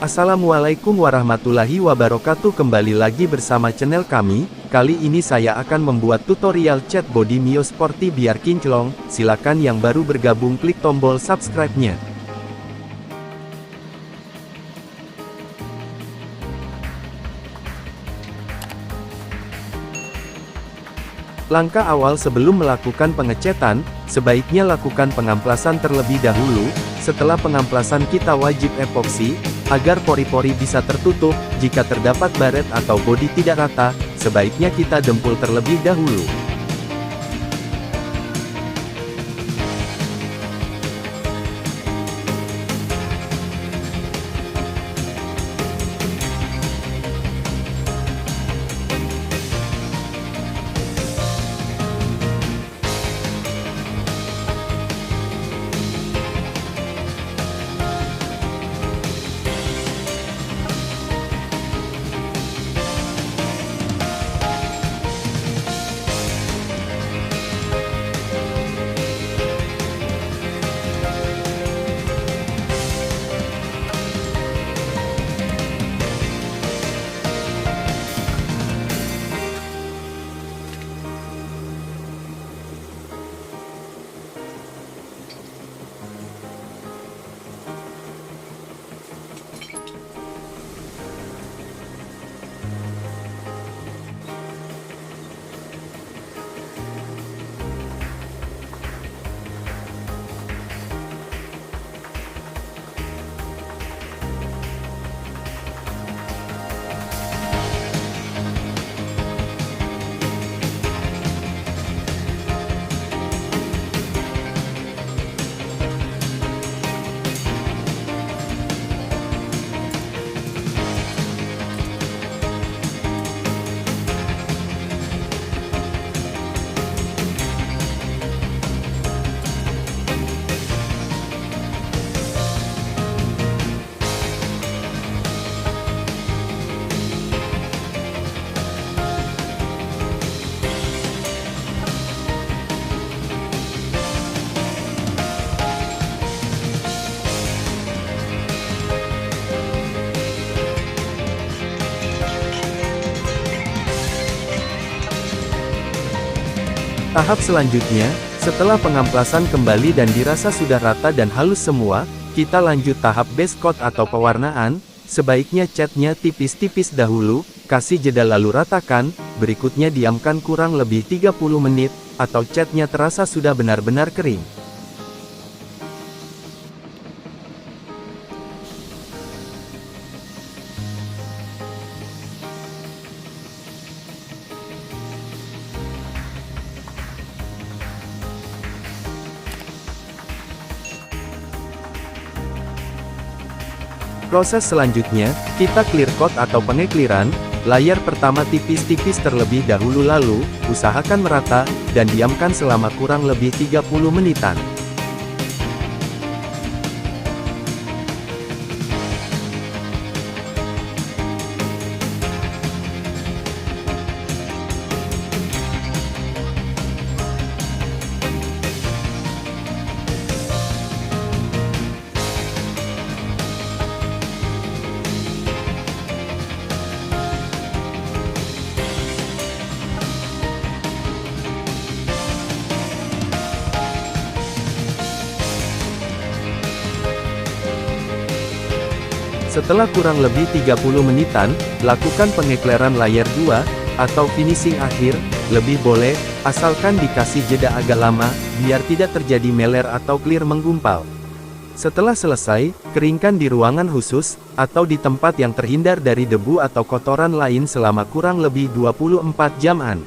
Assalamualaikum warahmatullahi wabarakatuh. Kembali lagi bersama channel kami. Kali ini saya akan membuat tutorial cat body Mio Sporty biar kinclong. Silakan yang baru bergabung klik tombol subscribe-nya. Langkah awal sebelum melakukan pengecetan, sebaiknya lakukan pengamplasan terlebih dahulu. Setelah pengamplasan kita wajib epoksi, agar pori-pori bisa tertutup. Jika terdapat baret atau bodi tidak rata, sebaiknya kita dempul terlebih dahulu. Tahap selanjutnya, setelah pengamplasan kembali dan dirasa sudah rata dan halus semua, kita lanjut tahap base coat atau pewarnaan. Sebaiknya catnya tipis-tipis dahulu, kasih jeda lalu ratakan, berikutnya diamkan kurang lebih 30 menit, atau catnya terasa sudah benar-benar kering. Proses selanjutnya, kita clear coat atau pengekliran. Layar pertama tipis-tipis terlebih dahulu lalu, usahakan merata, dan diamkan selama kurang lebih 30 menitan. Setelah kurang lebih 30 menitan, lakukan pengekleran layar 2, atau finishing akhir, lebih boleh, asalkan dikasih jeda agak lama, biar tidak terjadi meler atau clear menggumpal. Setelah selesai, keringkan di ruangan khusus, atau di tempat yang terhindar dari debu atau kotoran lain selama kurang lebih 24 jam-an.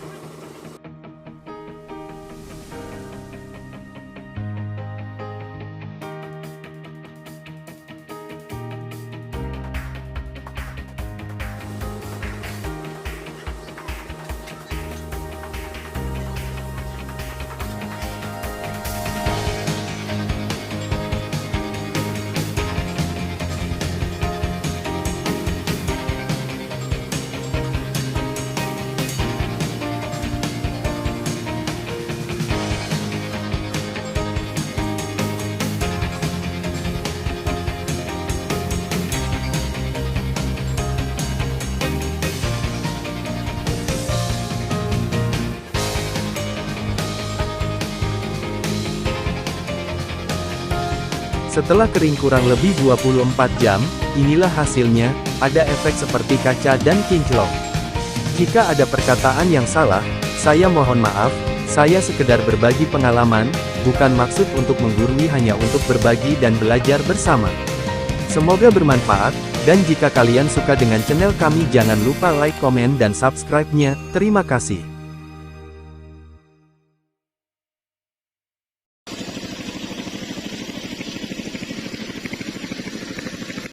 Setelah kering kurang lebih 24 jam, inilah hasilnya, ada efek seperti kaca dan kinclong. Jika ada perkataan yang salah, saya mohon maaf, saya sekedar berbagi pengalaman, bukan maksud untuk menggurui, hanya untuk berbagi dan belajar bersama. Semoga bermanfaat, dan jika kalian suka dengan channel kami jangan lupa like, komen dan subscribe-nya, terima kasih.